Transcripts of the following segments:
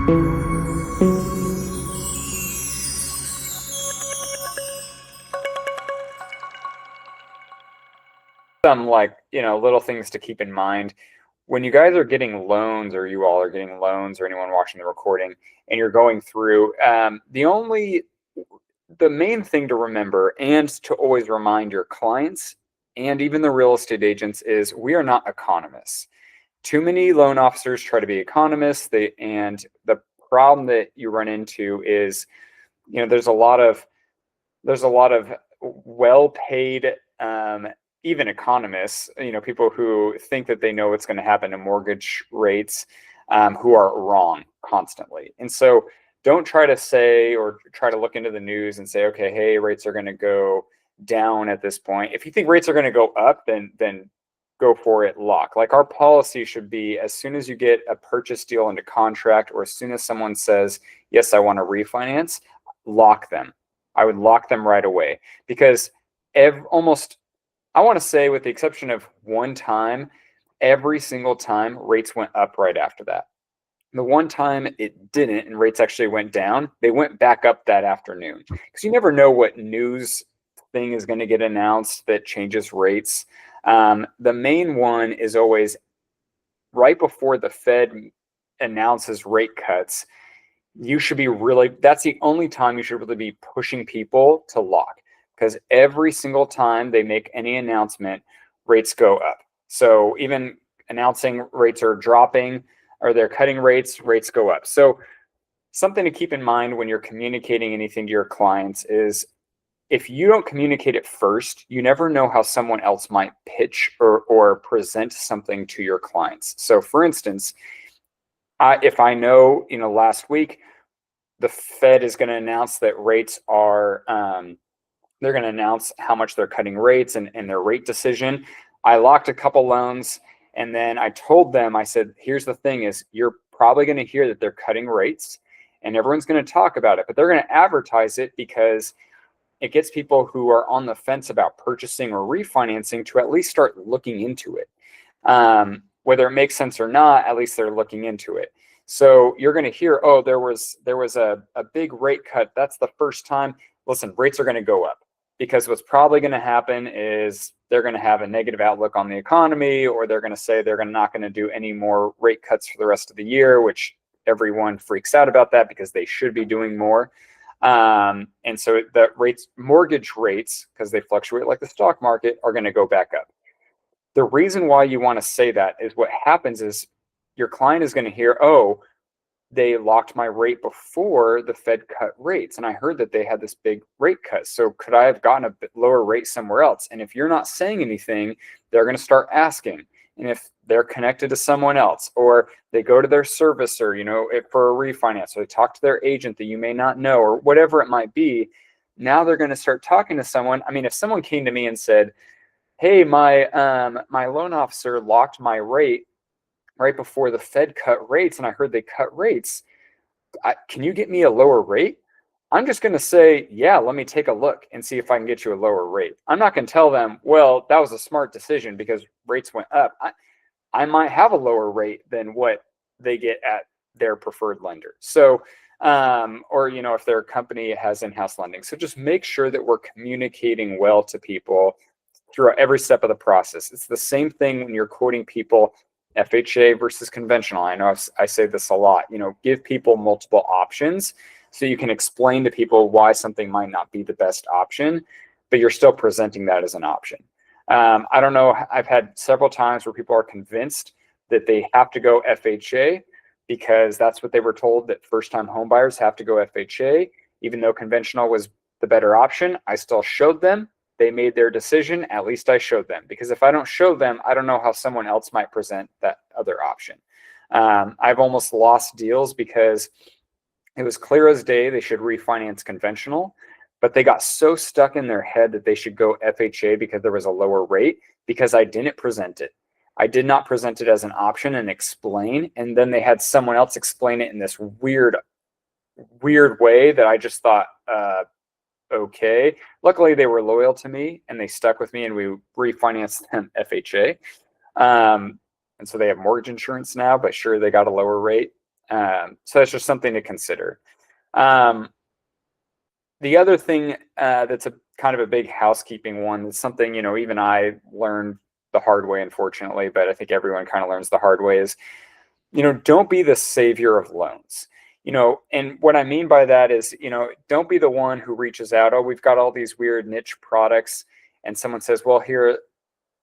Some little things to keep in mind when you guys are getting loans, or you all are getting loans, or anyone watching the recording, and you're going through. The main thing to remember, and to always remind your clients and even the real estate agents, is we are not economists. Too many loan officers try to be economists. And the problem that you run into is, there's a lot of well-paid, even economists, people who think that they know what's going to happen to mortgage rates, who are wrong constantly. And so don't try to say, or try to look into the news and say, okay, hey, rates are going to go down at this point. If you think rates are going to go up, then go for it, lock. Like, our policy should be, as soon as you get a purchase deal into contract, or as soon as someone says, yes, I want to refinance, lock them. I would lock them right away, because almost, I want to say, with the exception of one time, every single time rates went up right after that. The one time it didn't and rates actually went down, they went back up that afternoon, because you never know what news thing is going to get announced that changes rates. The main one is always right before the Fed announces rate cuts. You should be that's the only time you should really be pushing people to lock, because every single time they make any announcement, rates go up. So even announcing rates are dropping, or they're cutting rates, rates go up. So something to keep in mind when you're communicating anything to your clients is, if you don't communicate it first, you never know how someone else might pitch or present something to your clients. So for instance, if I know, last week, the Fed is going to announce that rates are, they're going to announce how much they're cutting rates and their rate decision. I locked a couple loans, and then I told them, I said, here's the thing is, you're probably going to hear that they're cutting rates, and everyone's going to talk about it, but they're going to advertise it, because it gets people who are on the fence about purchasing or refinancing to at least start looking into it. Whether it makes sense or not, at least they're looking into it. So you're going to hear, oh, there was a big rate cut. That's the first time. Listen, rates are going to go up, because what's probably going to happen is they're going to have a negative outlook on the economy, or they're going to say they're not going to do any more rate cuts for the rest of the year, which everyone freaks out about that, because they should be doing more. And so the mortgage rates, because they fluctuate like the stock market, are going to go back up. The reason why you want to say that is, what happens is your client is going to hear, oh, they locked my rate before the Fed cut rates, and I heard that they had this big rate cut. So could I have gotten a bit lower rate somewhere else? And if you're not saying anything, they're going to start asking. And if they're connected to someone else, or they go to their servicer, for a refinance, or they talk to their agent that you may not know, or whatever it might be, now they're going to start talking to someone. I mean, if someone came to me and said, hey, my loan officer locked my rate right before the Fed cut rates, and I heard they cut rates, can you get me a lower rate? I'm just going to say, yeah, let me take a look and see if I can get you a lower rate. I'm not going to tell them, well, that was a smart decision because rates went up. I might have a lower rate than what they get at their preferred lender. So, or, if their company has in-house lending. So just make sure that we're communicating well to people throughout every step of the process. It's the same thing when you're quoting people FHA versus conventional. I know I say this a lot, give people multiple options so you can explain to people why something might not be the best option, but you're still presenting that as an option. I don't know, I've had several times where people are convinced that they have to go FHA because that's what they were told, that first-time home buyers have to go FHA. Even though conventional was the better option, I still showed them. They made their decision. At least I showed them, because if I don't show them, I don't know how someone else might present that other option. I've almost lost deals because it was clear as day they should refinance conventional, but they got so stuck in their head that they should go FHA because there was a lower rate, because I didn't present it. I did not present it as an option and explain, and then they had someone else explain it in this weird way that I just thought, okay. Luckily, they were loyal to me and they stuck with me, and we refinanced them FHA. And so they have mortgage insurance now, but sure, they got a lower rate. So that's just something to consider. Um, the other thing that's a kind of a big housekeeping one, that's something, you know, even I learned the hard way, unfortunately, but I think everyone kind of learns the hard way, is, you know, don't be the savior of loans. You know, and what I mean by that is, you know, don't be the one who reaches out, oh, we've got all these weird niche products, and someone says, well, here,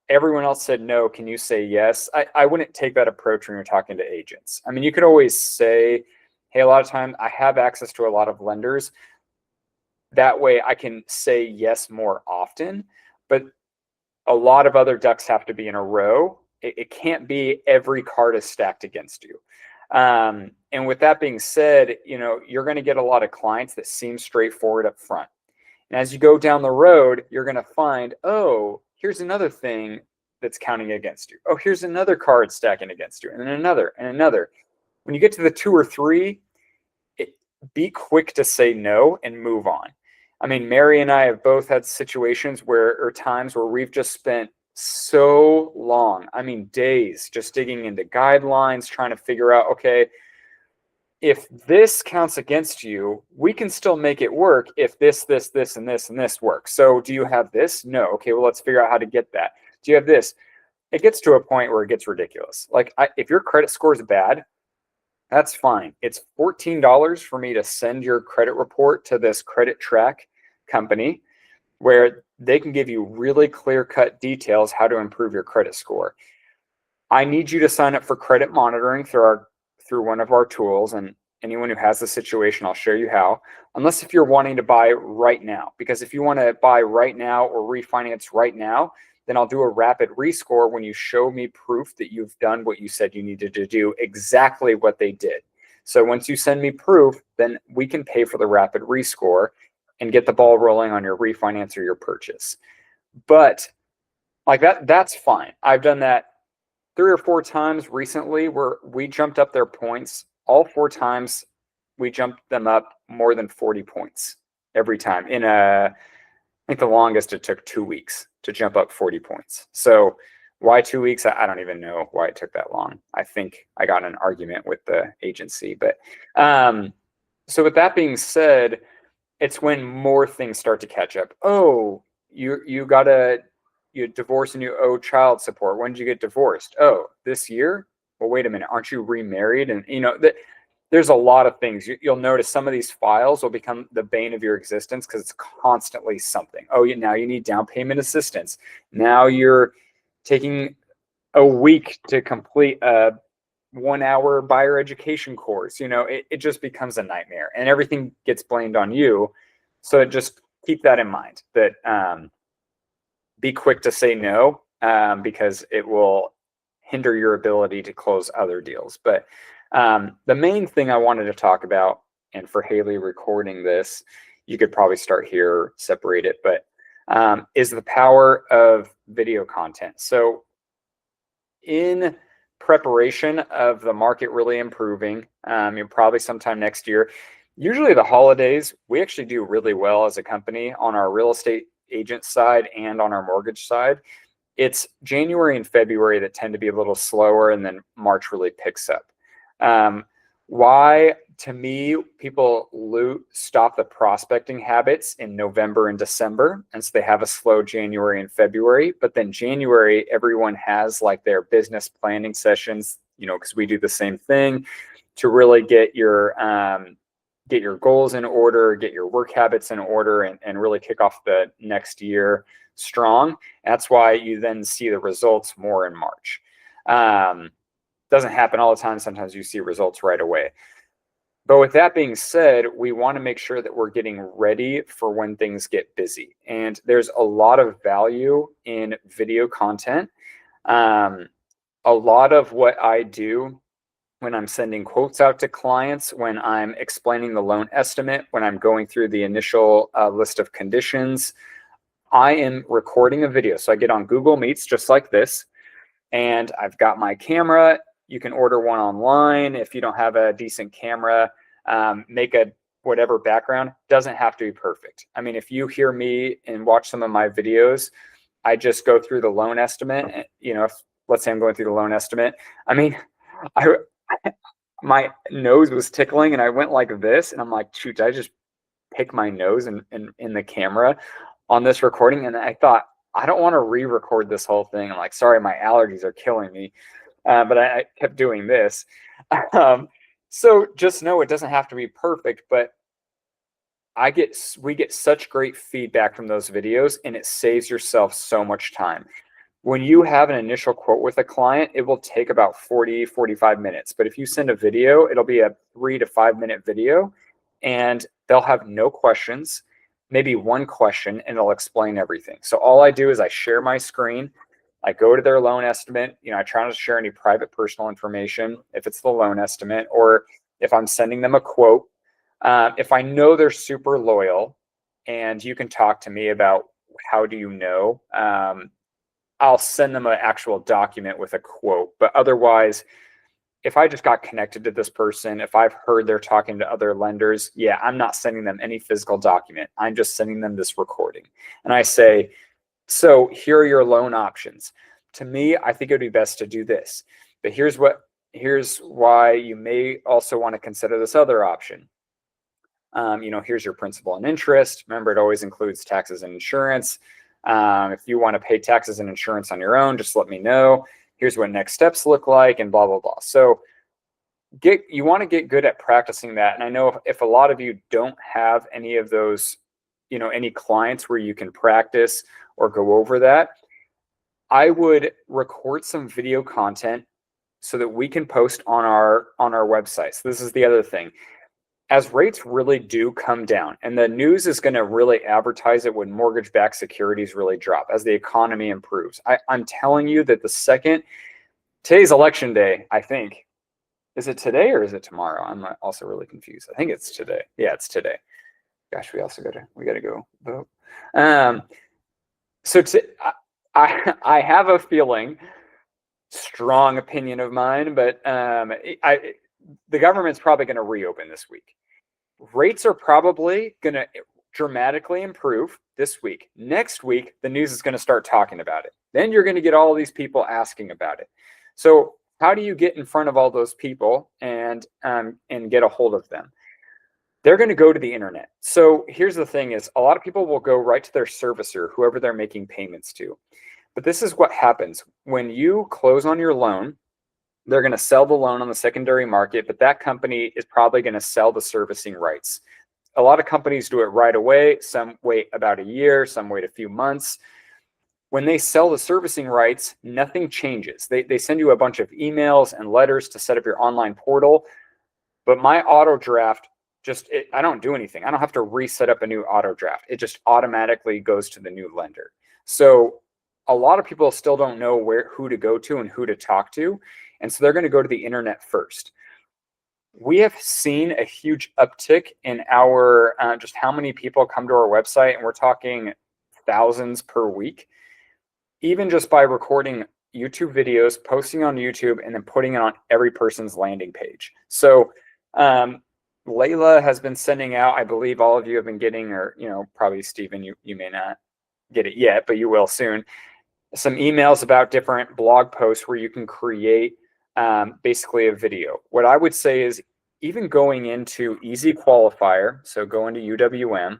everyone else said no, can you say yes? I wouldn't take that approach when you're talking to agents. I mean, you could always say, hey, a lot of time I have access to a lot of lenders. That way I can say yes more often, but a lot of other ducks have to be in a row. It can't be every card is stacked against you. And with that being said, you know, you're going to get a lot of clients that seem straightforward up front. And as you go down the road, you're going to find, oh, here's another thing that's counting against you. Oh, here's another card stacking against you, and then another and another. When you get to the 2 or 3, be quick to say no and move on. I mean, Mary and I have both had situations where, or times where we've just spent so long, I mean, days, just digging into guidelines, trying to figure out, okay, if this counts against you, we can still make it work if this, this, this, and this, and this works. So do you have this? No. Okay, well, let's figure out how to get that. Do you have this? It gets to a point where it gets ridiculous. Like, if your credit score is bad, that's fine. It's $14 for me to send your credit report to this credit track company where they can give you really clear-cut details how to improve your credit score. I need you to sign up for credit monitoring through one of our tools, and anyone who has the situation, I'll show you how. Unless if you're wanting to buy right now, because if you want to buy right now or refinance right now, then I'll do a rapid rescore when you show me proof that you've done what you said you needed to do, exactly what they did. So once you send me proof, then we can pay for the rapid rescore and get the ball rolling on your refinance or your purchase. But like that's fine. I've done that 3 or 4 times recently where we jumped up their points. All 4 times we jumped them up more than 40 points every time. I think the longest it took 2 weeks to jump up 40 points. So why 2 weeks? I don't even know why it took that long. I think I got in an argument with the agency. But so with that being said, it's when more things start to catch up. Oh, you got you divorce and you owe child support. When did you get divorced? Oh, this year? Well, wait a minute. Aren't you remarried? And you know that there's a lot of things. You'll notice some of these files will become the bane of your existence because it's constantly something. Oh, now you need down payment assistance. Now you're taking a week to complete a 1-hour buyer education course. You know, it just becomes a nightmare and everything gets blamed on you. So just keep that in mind, that be quick to say no, because it will hinder your ability to close other deals. But the main thing I wanted to talk about, and for Haley recording this, you could probably start here, separate it, but is the power of video content. So in preparation of the market really improving, probably sometime next year, usually the holidays, we actually do really well as a company on our real estate agent side and on our mortgage side. It's January and February that tend to be a little slower, and then March really picks up. Why, to me, people stop the prospecting habits in November and December, and so they have a slow January and February. But then January, everyone has like their business planning sessions, you know, because we do the same thing to really get your goals in order, get your work habits in order, and really kick off the next year strong. That's why you then see the results more in March. Doesn't happen all the time. Sometimes you see results right away. But with that being said, we want to make sure that we're getting ready for when things get busy. And there's a lot of value in video content. A lot of what I do when I'm sending quotes out to clients, when I'm explaining the loan estimate, when I'm going through the initial list of conditions, I am recording a video. So I get on Google Meets just like this, and I've got my camera. You can order one online. If you don't have a decent camera, make a whatever background. Doesn't have to be perfect. I mean, if you hear me and watch some of my videos, I just go through the loan estimate. You know, let's say I'm going through the loan estimate. I mean, my nose was tickling and I went like this, and I'm like, shoot, did I just pick my nose in the camera on this recording? And I thought, I don't want to re-record this whole thing. I'm like, sorry, my allergies are killing me. But I kept doing this. So just know it doesn't have to be perfect, but we get such great feedback from those videos, and it saves yourself so much time. When you have an initial quote with a client, it will take about 40, 45 minutes. But if you send a video, it'll be a 3 to 5 minute video, and they'll have no questions, maybe one question, and it'll explain everything. So all I do is I share my screen. I go to their loan estimate. I try not to share any private personal information if it's the loan estimate, or if I'm sending them a quote. If I know they're super loyal and you can talk to me about how do you know, I'll send them an actual document with a quote. But otherwise, if I just got connected to this person, if I've heard they're talking to other lenders, yeah, I'm not sending them any physical document. I'm just sending them this recording. And I say, so here are your loan options. To me, I think it would be best to do this. But here's why you may also want to consider this other option. Here's your principal and interest. Remember, it always includes taxes and insurance. If you want to pay taxes and insurance on your own, just let me know. Here's what next steps look like, and blah, blah, blah. So you want to get good at practicing that. And I know if a lot of you don't have any of those, any clients where you can practice or go over that, I would record some video content so that we can post on our website. So this is the other thing. As rates really do come down, and the news is going to really advertise it when mortgage-backed securities really drop, as the economy improves. I'm telling you that today's election day, I think. Is it today or is it tomorrow? I'm also really confused. I think it's today. Yeah, it's today. Gosh, we got to go vote. I have a feeling, strong opinion of mine, but the government's probably going to reopen this week. Rates are probably going to dramatically improve this week. Next week, the news is going to start talking about it. Then you're going to get all these people asking about it. So how do you get in front of all those people and get a hold of them? They're going to go to the internet. So here's the thing is, a lot of people will go right to their servicer, whoever they're making payments to. But this is what happens. When you close on your loan, they're going to sell the loan on the secondary market, but that company is probably going to sell the servicing rights. A lot of companies do it right away. Some wait about a year, some wait a few months. When they sell the servicing rights, nothing changes. They send you a bunch of emails and letters to set up your online portal. But my auto draft, I don't do anything. I don't have to reset up a new auto draft. It just automatically goes to the new lender. So a lot of people still don't know who to go to and who to talk to. And so they're going to go to the internet first. We have seen a huge uptick in our just how many people come to our website, and we're talking thousands per week, even just by recording YouTube videos, posting on YouTube, and then putting it on every person's landing page. So Layla has been sending out, I believe all of you have been getting, or probably Stephen, you may not get it yet, but you will soon, some emails about different blog posts where you can create basically a video. What I would say is, even going into Easy Qualifier, so go into UWM,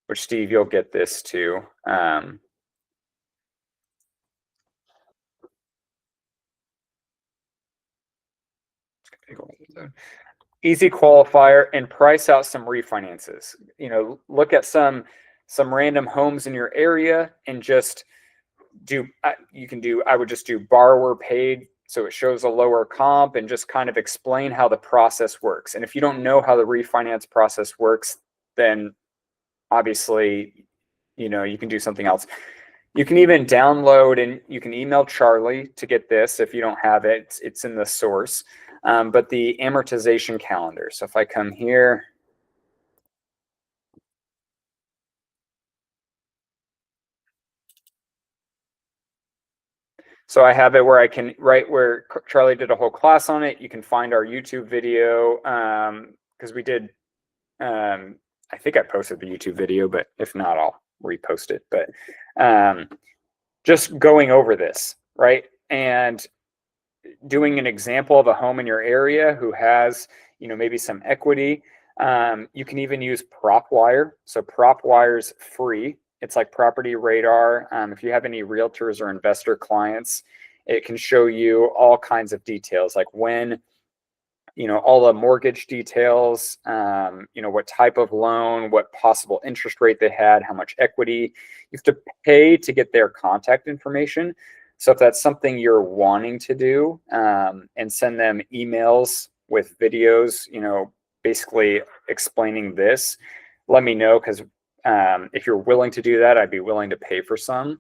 which Steve, you'll get this too. Easy Qualifier, and price out some refinances. Look at some random homes in your area and just I would just do borrower paid, so it shows a lower comp, and just kind of explain how the process works. And if you don't know how the refinance process works, then obviously, you can do something else. You can even download, and you can email Charlie to get this if you don't have it. It's in the source. But the amortization calendar. So if I come here, so I have it where I can, right where Charlie did a whole class on it. You can find our YouTube video because we did, I think I posted the YouTube video, but if not, I'll repost it. But just going over this, right? And doing an example of a home in your area who has, maybe some equity. You can even use PropWire. So PropWire's free. It's like Property Radar. If you have any realtors or investor clients, it can show you all kinds of details, like when, all the mortgage details, what type of loan, what possible interest rate they had, how much equity. You have to pay to get their contact information. So if that's something you're wanting to do, and send them emails with videos, basically explaining this, let me know, because if you're willing to do that, I'd be willing to pay for some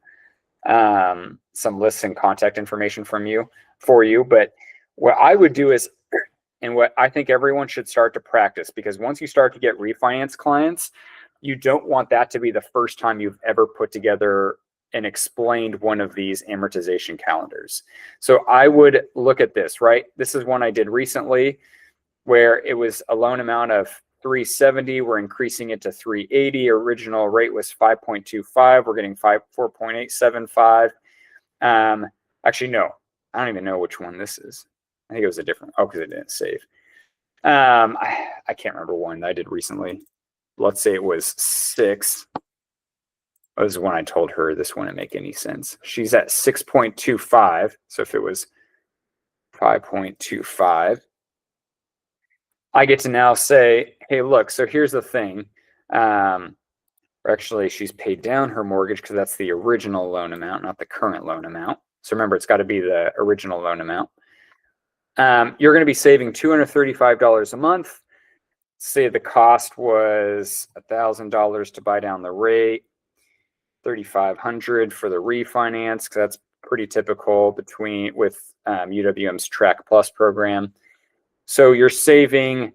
lists and contact information for you. But what I would do is, and what I think everyone should start to practice, because once you start to get refinance clients, you don't want that to be the first time you've ever put together and explained one of these amortization calendars. So I would look at this, right? This is one I did recently where it was a loan amount of $370. We're increasing it to $380. Original rate was 5.25. We're getting 4.875. Actually, no, I don't even know which one this is. I think it was a different, because it didn't save. I can't remember one that I did recently. Let's say it was 6. That was when I told her this wouldn't make any sense. She's at 6.25. So if it was 5.25, I get to now say, hey, look, so here's the thing. Actually, she's paid down her mortgage because that's the original loan amount, not the current loan amount. So remember, it's got to be the original loan amount. You're going to be saving $235 a month. Say the cost was $1,000 to buy down the rate, $3,500 for the refinance, because that's pretty typical with UWM's Track Plus program. So you're saving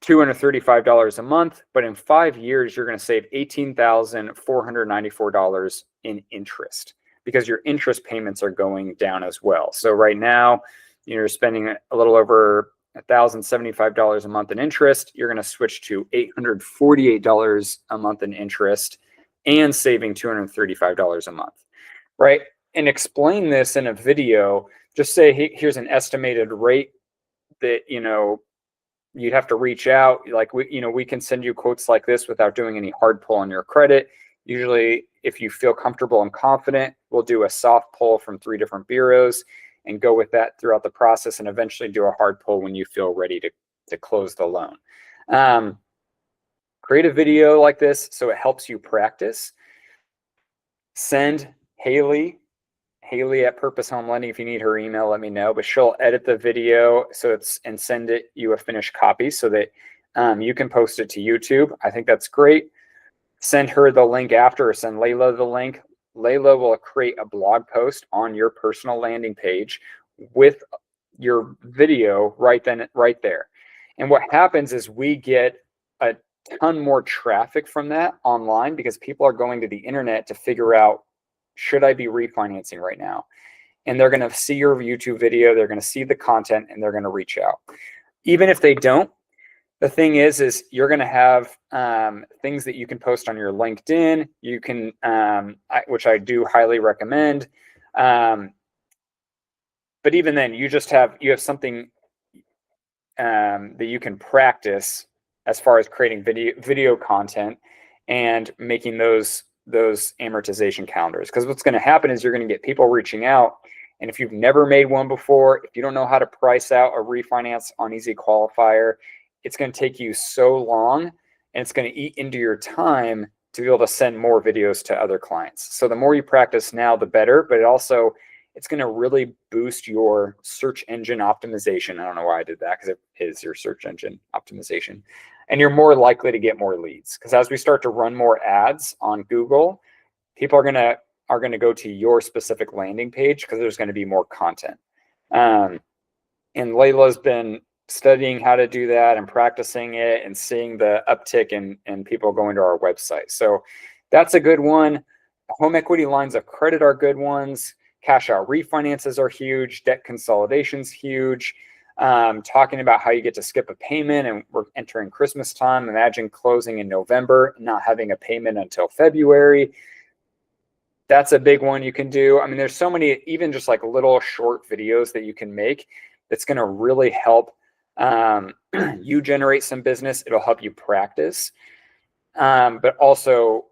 $235 a month, but in 5 years, you're going to save $18,494 in interest, because your interest payments are going down as well. So right now, you're spending a little over $1,075 a month in interest. You're going to switch to $848 a month in interest and saving $235 a month, right? And explain this in a video. Just say, hey, here's an estimated rate that, you'd have to reach out. Like, we can send you quotes like this without doing any hard pull on your credit. Usually, if you feel comfortable and confident, we'll do a soft pull from 3 different bureaus and go with that throughout the process, and eventually do a hard pull when you feel ready to close the loan. Create a video like this so it helps you practice. Send Haley at Purpose Home Lending. If you need her email, let me know, but she'll edit the video and send you a finished copy so that you can post it to YouTube. I think that's great. Send her the link after, or send Layla the link. Layla will create a blog post on your personal landing page with your video right there. And what happens is we get a ton more traffic from that online, because people are going to the internet to figure out, should I be refinancing right now? And they're going to see your YouTube video, they're going to see the content, and they're going to reach out. Even if they don't, the thing is you're going to have things that you can post on your LinkedIn. You can, which I do highly recommend. But even then, you have something that you can practice as far as creating video content and making those amortization calendars. Because what's going to happen is you're going to get people reaching out. And if you've never made one before, if you don't know how to price out a refinance on Easy Qualifier, it's going to take you so long, and it's going to eat into your time to be able to send more videos to other clients. So the more you practice now, the better, but it's going to really boost your search engine optimization. I don't know why I did that, because it is your search engine optimization. And you're more likely to get more leads, because as we start to run more ads on Google, people are going to go to your specific landing page, because there's going to be more content. And Layla's been studying how to do that and practicing it and seeing the uptick in people going to our website. So that's a good one. Home equity lines of credit are good ones. Cash out refinances are huge. Debt consolidation's huge. Talking about how you get to skip a payment, and we're entering Christmas time. Imagine closing in November and not having a payment until February. That's a big one you can do. I mean, there's so many, even just like little short videos that you can make that's going to really help you generate some business. It'll help you practice, but also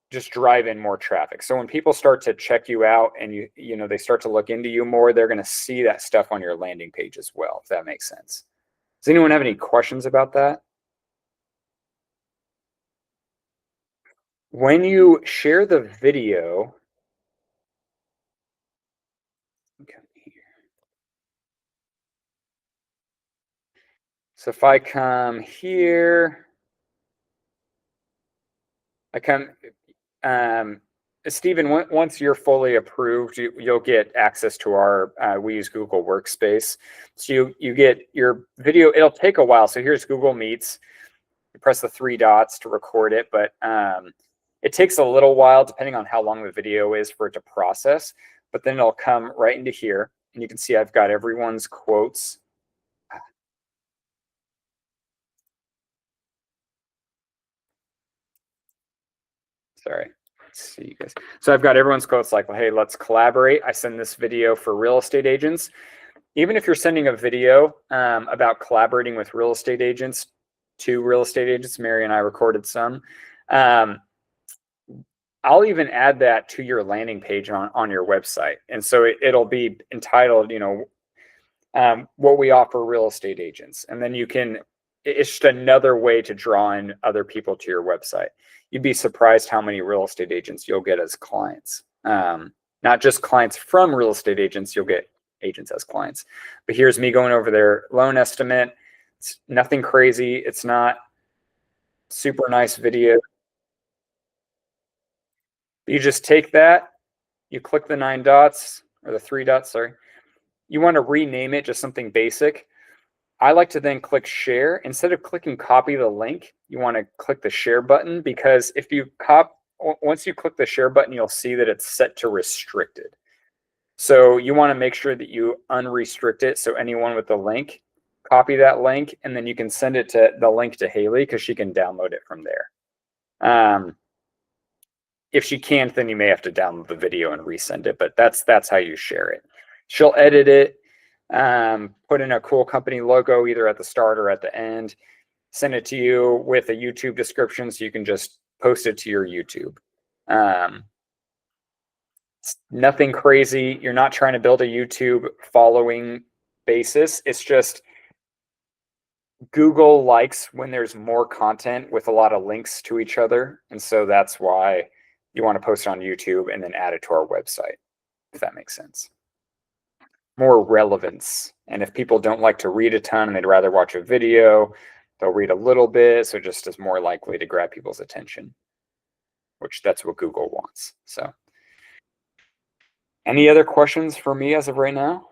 just drive in more traffic. So when people start to check you out and they start to look into you more, they're going to see that stuff on your landing page as well, if that makes sense. Does anyone have any questions about that? When you share the video, so if I come here, I come, Stephen, once you're fully approved, you'll get access to our, we use Google Workspace. So you get your video, it'll take a while. So here's Google Meets. You press the three dots to record it, but it takes a little while depending on how long the video is for it to process, but then it'll come right into here. And you can see I've got everyone's quotes. Sorry. Let's see you guys. So I've got everyone's quotes like, well, hey, let's collaborate. I send this video for real estate agents. Even if you're sending a video about collaborating with real estate agents, to real estate agents, Mary and I recorded some. I'll even add that to your landing page on your website. And so it'll be entitled, what we offer real estate agents. And then it's just another way to draw in other people to your website. You'd be surprised how many real estate agents you'll get as clients. Not just clients from real estate agents, you'll get agents as clients. But here's me going over their loan estimate. It's nothing crazy. It's not super nice video. You just take that, you click the 9 dots, or the 3 dots, sorry. You want to rename it just something basic. I like to then click share. Instead of clicking copy the link, you want to click the share button, because if you once you click the share button, you'll see that it's set to restricted. So you want to make sure that you unrestrict it. So anyone with the link, copy that link, and then you can send it to the link to Haley because she can download it from there. If she can't, then you may have to download the video and resend it, but that's how you share it. She'll edit it, put in a cool company logo either at the start or at the end, send it to you with a YouTube description so you can just post it to your YouTube. It's nothing crazy. You're not trying to build a YouTube following basis. It's just Google likes when there's more content with a lot of links to each other. And so that's why you want to post it on YouTube and then add it to our website, if that makes sense. More relevance. And if people don't like to read a ton and they'd rather watch a video, they'll read a little bit. So just is more likely to grab people's attention, which that's what Google wants. So any other questions for me as of right now?